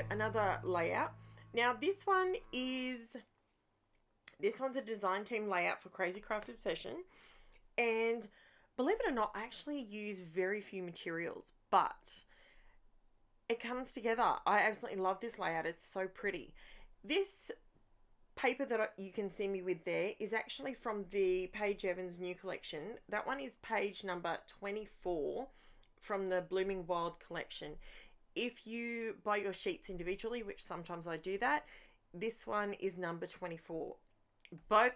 another layout. Now this one's a design team layout for Crazy Craft Obsession, and believe it or not, I actually use very few materials, but it comes together. I absolutely love this layout. It's so pretty. This paper that you can see me with there is actually from the Paige Evans new collection. That one is page number 24 from the Blooming Wild collection. If you buy your sheets individually, which sometimes I do that, this one is number 24. Both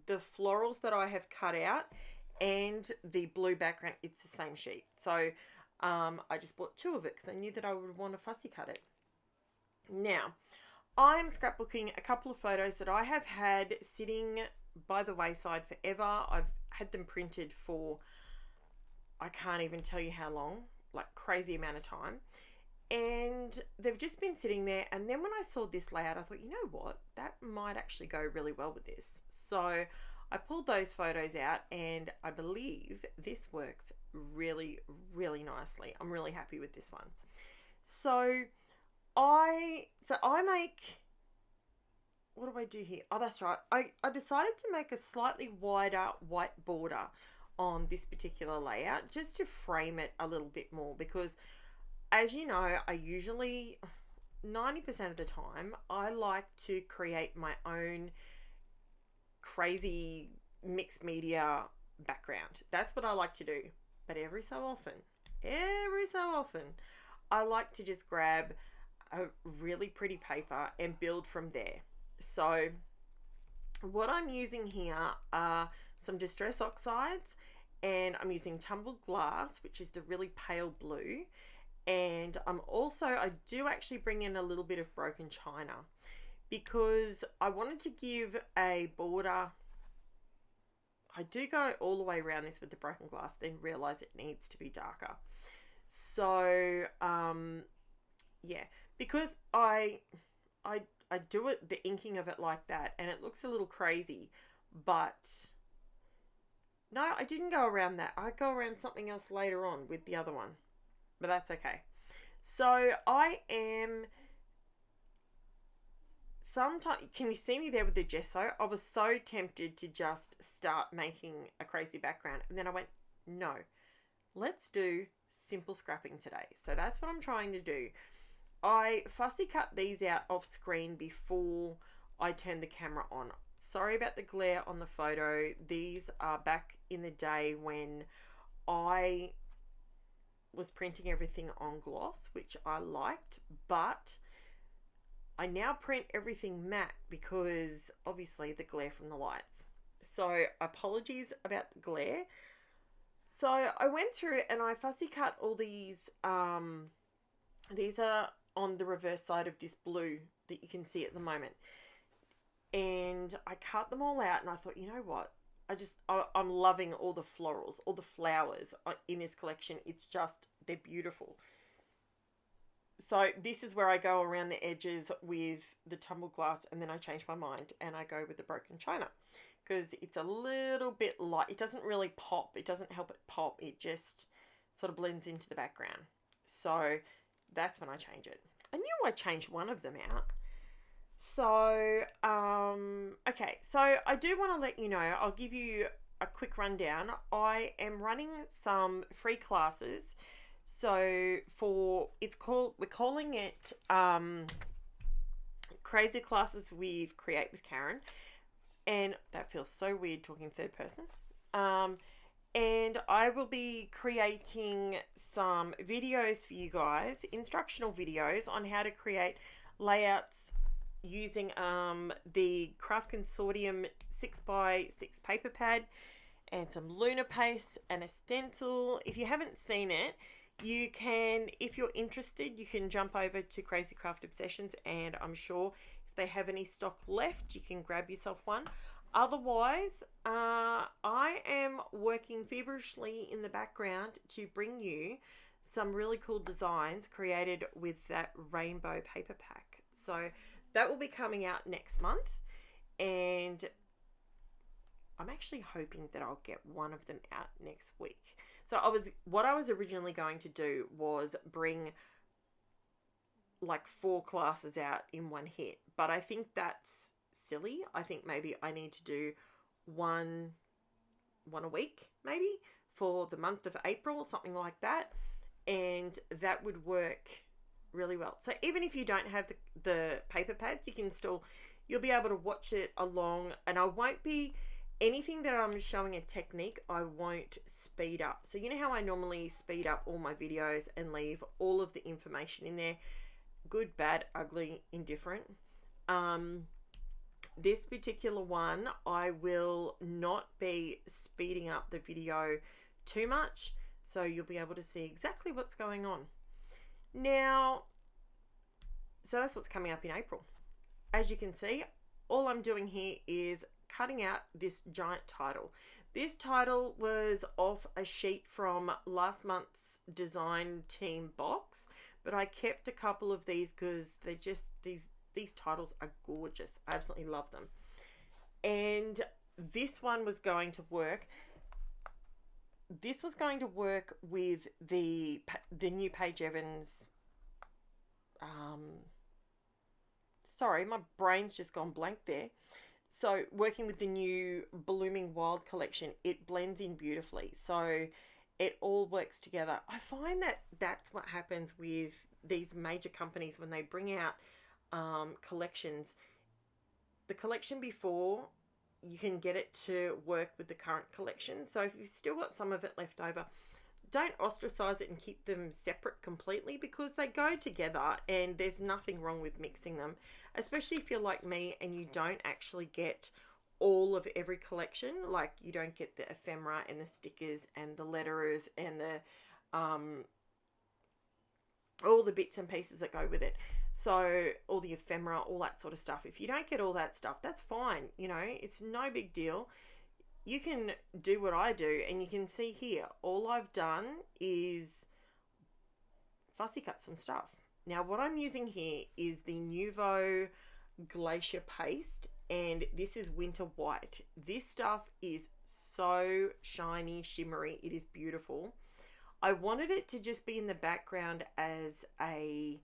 the florals that I have cut out and the blue background, it's the same sheet. So I just bought two of it because I knew that I would want to fussy cut it. Now, I'm scrapbooking a couple of photos that I have had sitting by the wayside forever. I've had them printed for, I can't even tell you how long, like crazy amount of time. And they've just been sitting there. And then when I saw this layout, I thought, you know what, that might actually go really well with this. So I pulled those photos out, and I believe this works really, really nicely. I'm really happy with this one. So I make, what do I do here? Oh, that's right. I decided to make a slightly wider white border on this particular layout just to frame it a little bit more, because as you know, I usually, 90% of the time, I like to create my own crazy mixed media background. That's what I like to do. But every so often, I like to just grab a really pretty paper and build from there. So what I'm using here are some distress oxides, and I'm using tumbled glass, which is the really pale blue. And I do actually bring in a little bit of broken china because I wanted to give a border. I do go all the way around this with the broken glass, then realize it needs to be darker. So, yeah, because I do it, the inking of it like that, and it looks a little crazy, but no, I didn't go around that. I go around something else later on with the other one. But that's okay. So I am, sometimes, can you see me there with the gesso? I was so tempted to just start making a crazy background. And then I went, no, let's do simple scrapping today. So that's what I'm trying to do. I fussy cut these out off screen before I turned the camera on. Sorry about the glare on the photo. These are back in the day when I was printing everything on gloss, which I liked, but I now print everything matte because obviously the glare from the lights. So apologies about the glare. So I went through and I fussy cut all these. These are on the reverse side of this blue that you can see at the moment. And I cut them all out, and I thought, you know what? I'm loving all the florals, all the flowers in this collection. It's just, they're beautiful. So this is where I go around the edges with the tumbled glass, and then I change my mind and I go with the broken china because it's a little bit light. It doesn't really pop. It doesn't help it pop. It just sort of blends into the background. So that's when I change it. I knew I changed one of them out. So, okay, so I do want to let you know, I'll give you a quick rundown. I am running some free classes. So we're calling it Crazy Classes with Create with Karen. And that feels so weird talking third person. And I will be creating some videos for you guys, instructional videos on how to create layouts using the Craft Consortium 6x6 paper pad and some lunar paste and a stencil. If you haven't seen it, you can, if you're interested, you can jump over to Crazy Craft Obsessions, and I'm sure if they have any stock left, you can grab yourself one. Otherwise, I am working feverishly in the background to bring you some really cool designs created with that rainbow paper pack. So that will be coming out next month, and I'm actually hoping that I'll get one of them out next week. So what I was originally going to do was bring like 4 classes out in one hit. But I think that's silly. I think maybe I need to do one a week, maybe for the month of April, something like that. And that would work really well. So even if you don't have the paper pads, you'll be able to watch it along, and I won't be, anything that I'm showing a technique, I won't speed up. So you know how I normally speed up all my videos and leave all of the information in there, good, bad, ugly, indifferent. This particular one, I will not be speeding up the video too much, so you'll be able to see exactly what's going on. Now, so that's what's coming up in April. As you can see, all I'm doing here is cutting out this giant title. This title was off a sheet from last month's design team box, but I kept a couple of these because they're just, these titles are gorgeous. I absolutely love them. And this one was going to work. This was going to work with the new Paige Evans. Sorry, my brain's just gone blank there. So working with the new Blooming Wild collection, it blends in beautifully. So it all works together. I find that that's what happens with these major companies when they bring out collections. The collection before, you can get it to work with the current collection. So if you've still got some of it left over, don't ostracize it and keep them separate completely, because they go together and there's nothing wrong with mixing them, especially if you're like me and you don't actually get all of every collection. Like you don't get the ephemera and the stickers and the letterers and the all the bits and pieces that go with it. So all the ephemera, all that sort of stuff. If you don't get all that stuff, that's fine. You know, it's no big deal. You can do what I do, and you can see here, all I've done is fussy cut some stuff. Now what I'm using here is the NUVO GLACIA paste, and this is winter white. This stuff is so shiny, shimmery. It is beautiful. I wanted it to just be in the background as a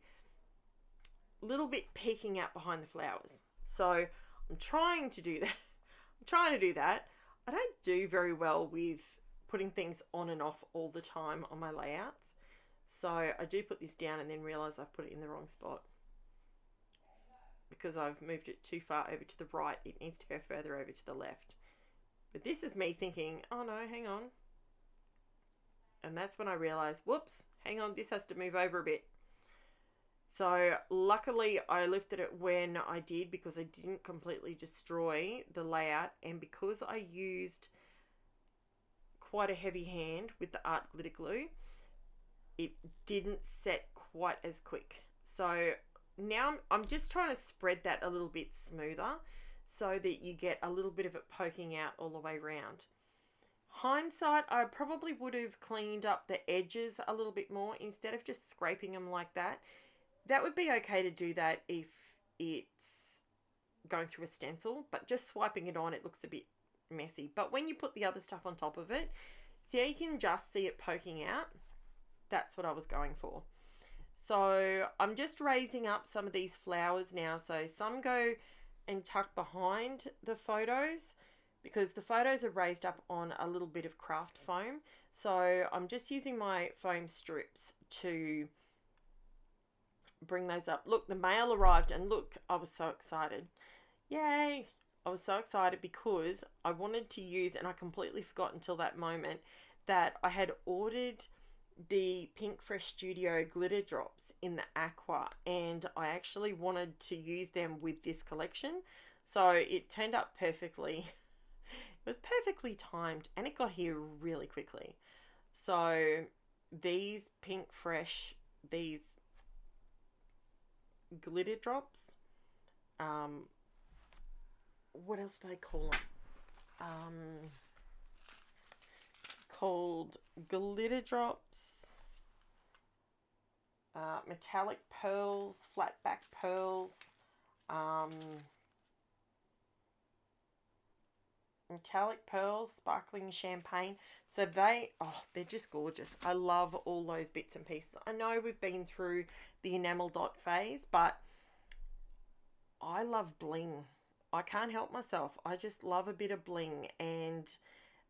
little bit peeking out behind the flowers. So I'm trying to do that. I don't do very well with putting things on and off all the time on my layouts. So I do put this down and then realize I've put it in the wrong spot because I've moved it too far over to the right. It needs to go further over to the left. But this is me thinking, oh no, hang on. And that's when I realized, whoops, hang on, this has to move over a bit. So luckily I lifted it when I did, because I didn't completely destroy the layout, and because I used quite a heavy hand with the art glitter glue, it didn't set quite as quick. So now I'm just trying to spread that a little bit smoother so that you get a little bit of it poking out all the way around. Hindsight, I probably would have cleaned up the edges a little bit more instead of just scraping them like that. That would be okay to do that if it's going through a stencil, but just swiping it on, it looks a bit messy. But when you put the other stuff on top of it, see how you can just see it poking out? That's what I was going for. So I'm just raising up some of these flowers now. So some go and tuck behind the photos, because the photos are raised up on a little bit of craft foam. So I'm just using my foam strips to bring those up. Look, the mail arrived, and look, I was so excited. Yay! I was so excited because I wanted to use, and I completely forgot until that moment, that I had ordered the PINKFRESH Studio glitter drops in the AQUA, and I actually wanted to use them with this collection. So it turned up perfectly. It was perfectly timed, and it got here really quickly. So these PINKFRESH, these glitter drops, what else do I call them? Called glitter drops, metallic pearls, flat back pearls, metallic pearls, sparkling champagne. So they're just gorgeous. I love all those bits and pieces. I know we've been through the enamel dot phase, but I love bling. I can't help myself. I just love a bit of bling, and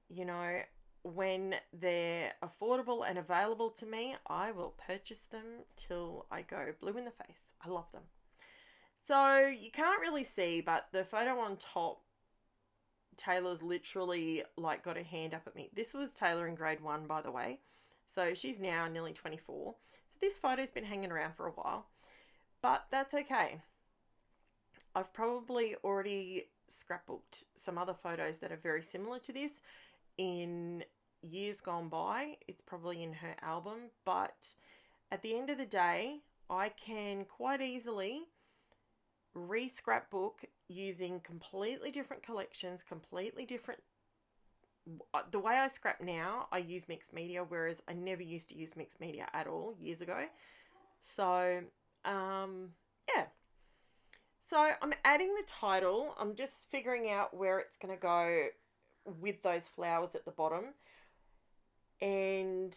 you know, when they're affordable and available to me, I will purchase them till I go blue in the face. I love them. So you can't really see, but the photo on top, Taylor's literally like got a hand up at me. This was Taylor in grade 1, by the way. So she's now nearly 24. So this photo's been hanging around for a while, but that's okay. I've probably already scrapbooked some other photos that are very similar to this in years gone by. It's probably in her album, but at the end of the day, I can quite easily re-scrapbook using completely different collections, completely different. The way I scrap now, I use mixed media, whereas I never used to use mixed media at all years ago. So, yeah. So I'm adding the title. I'm just figuring out where it's going to go with those flowers at the bottom. And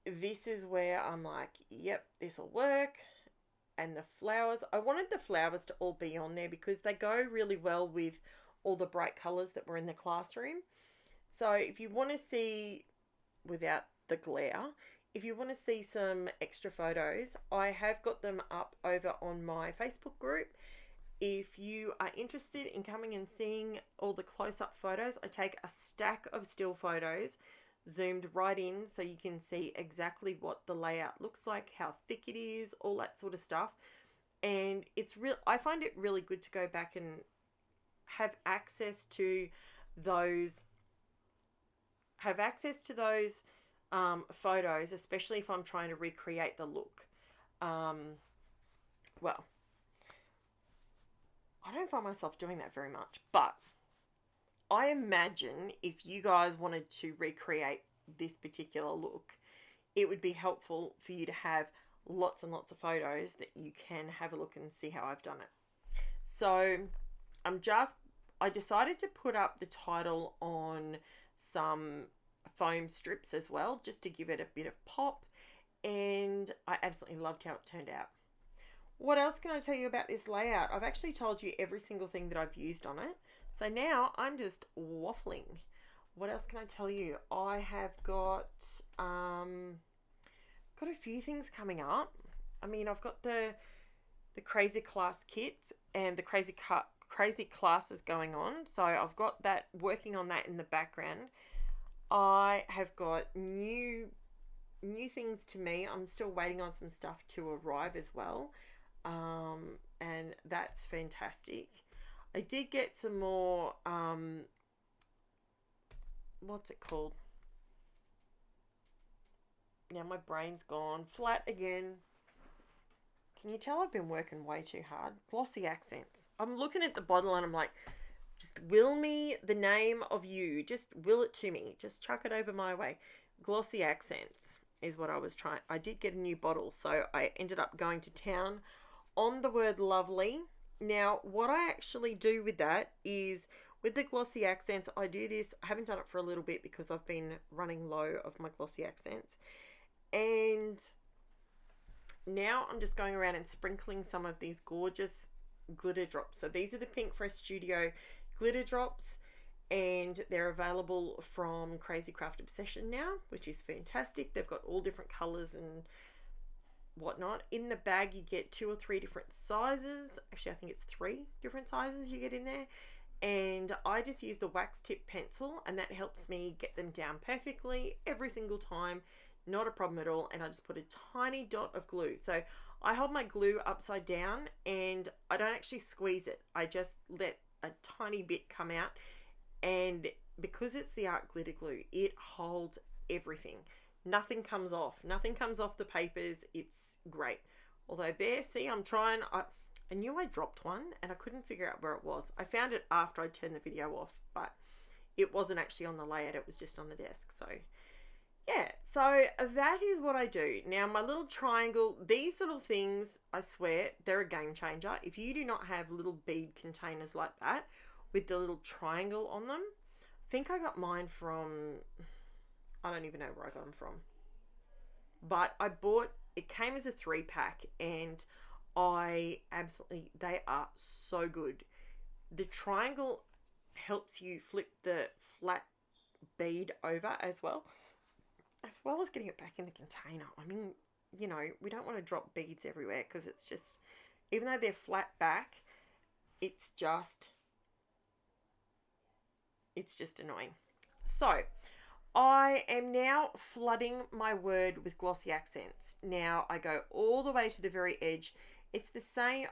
this is where I'm like, yep, this will work. And the flowers, I wanted the flowers to all be on there because they go really well with all the bright colours that were in the classroom. So if you want to see, without the glare, if you want to see some extra photos, I have got them up over on my Facebook group. If you are interested in coming and seeing all the close-up photos, I take a stack of still photos, zoomed right in so you can see exactly what the layout looks like, how thick it is, all that sort of stuff. And it's real. I find it really good to go back and have access to those photos, especially if I'm trying to recreate the look. Well, I don't find myself doing that very much, but I imagine if you guys wanted to recreate this particular look, it would be helpful for you to have lots and lots of photos that you can have a look and see how I've done it. So I decided to put up the title on some foam strips as well, just to give it a bit of pop, and I absolutely loved how it turned out. What else can I tell you about this layout? I've actually told you every single thing that I've used on it. So now I'm just waffling. What else can I tell you? I have got a few things coming up. I mean, I've got the Crazy Class kit and the Crazy Classes going on. So I've got that, working on that in the background. I have got new things to me. I'm still waiting on some stuff to arrive as well. And that's fantastic. I did get some more, what's it called? Now my brain's gone flat again. Can you tell I've been working way too hard? Glossy accents. I'm looking at the bottle and I'm like, just will me the name of you. Just will it to me. Just chuck it over my way. Glossy accents is what I was trying. I did get a new bottle, so I ended up going to town on the word lovely. Now, what I actually do with that is, with the glossy accents, I do this. I haven't done it for a little bit because I've been running low of my glossy accents. And now I'm just going around and sprinkling some of these gorgeous glitter drops. So these are the PINKFRESH Studio glitter drops, and they're available from Crazy Craft Obsession now, which is fantastic. They've got all different colors and whatnot. In the bag you get 2 or 3 different sizes. Actually, I think it's 3 different sizes you get in there. And I just use the wax tip pencil, and that helps me get them down perfectly every single time. Not a problem at all. And I just put a tiny dot of glue. So I hold my glue upside down and I don't actually squeeze it. I just let a tiny bit come out. And because it's the art glitter glue, it holds everything. Nothing comes off. Nothing comes off the papers. It's great. Although there, see, I'm trying. I knew I dropped one and I couldn't figure out where it was. I found it after I turned the video off, but it wasn't actually on the layout. It was just on the desk. So yeah, so that is what I do. Now, my little triangle, these little things, I swear, they're a game changer. If you do not have little bead containers like that with the little triangle on them, I think I got mine from, I don't even know where I got them from. but it came as a 3-pack, and they are so good. The triangle helps you flip the flat bead over as well as getting it back in the container. I mean, you know, we don't want to drop beads everywhere, because it's just, even though they're flat back, it's just annoying. So I am now flooding my word with glossy accents. Now I go all the way to the very edge. It's the same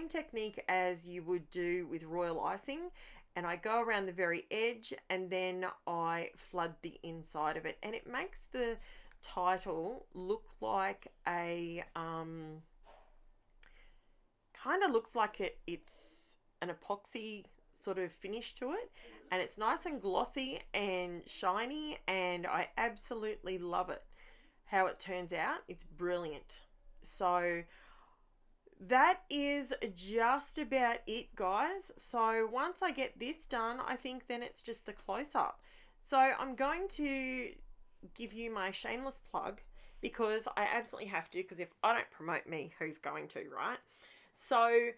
technique as you would do with royal icing, and I go around the very edge, and then I flood the inside of it, and it makes the title look like a kind of looks like it's an epoxy sort of finish to it, and it's nice and glossy and shiny, and I absolutely love it how it turns out. It's brilliant. So that is just about it, guys. So once I get this done, I think then it's just the close-up. So I'm going to give you my shameless plug, because I absolutely have to, because if I don't promote me, who's going to, right? So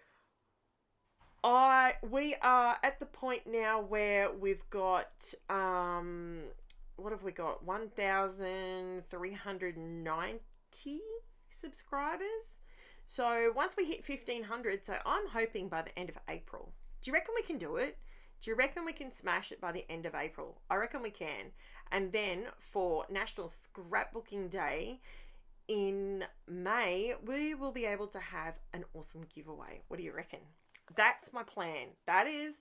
we are at the point now where we've got what have we got? 1,390 subscribers. So once we hit 1,500, so I'm hoping by the end of April. Do you reckon we can do it? Do you reckon we can smash it by the end of April? I reckon we can. And then for National Scrapbooking Day in May, we will be able to have an awesome giveaway. What do you reckon? That's my plan. That is,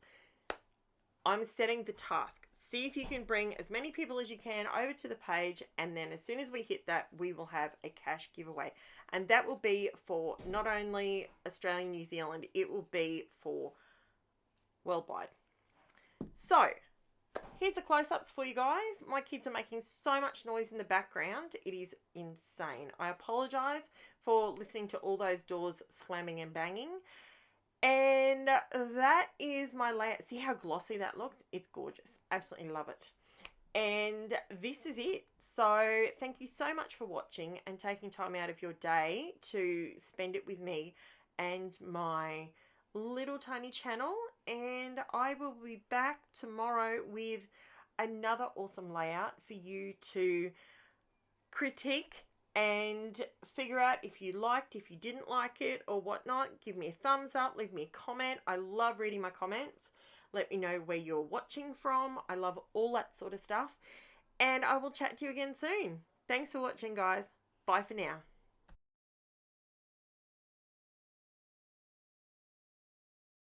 I'm setting the task. See if you can bring as many people as you can over to the page, and then as soon as we hit that, we will have a cash giveaway. And that will be for not only Australia, New Zealand, it will be for worldwide. So here's the close-ups for you guys. My kids are making so much noise in the background. It is insane. I apologize for listening to all those doors slamming and banging. And that is my layout. See how glossy that looks? It's gorgeous. Absolutely love it. And this is it. So thank you so much for watching and taking time out of your day to spend it with me and my little tiny channel. And I will be back tomorrow with another awesome layout for you to critique and figure out if you liked, if you didn't like it, or whatnot. Give me a thumbs up, leave me a comment. I love reading my comments. Let me know where you're watching from. I love all that sort of stuff. And I will chat to you again soon. Thanks for watching, guys. Bye for now.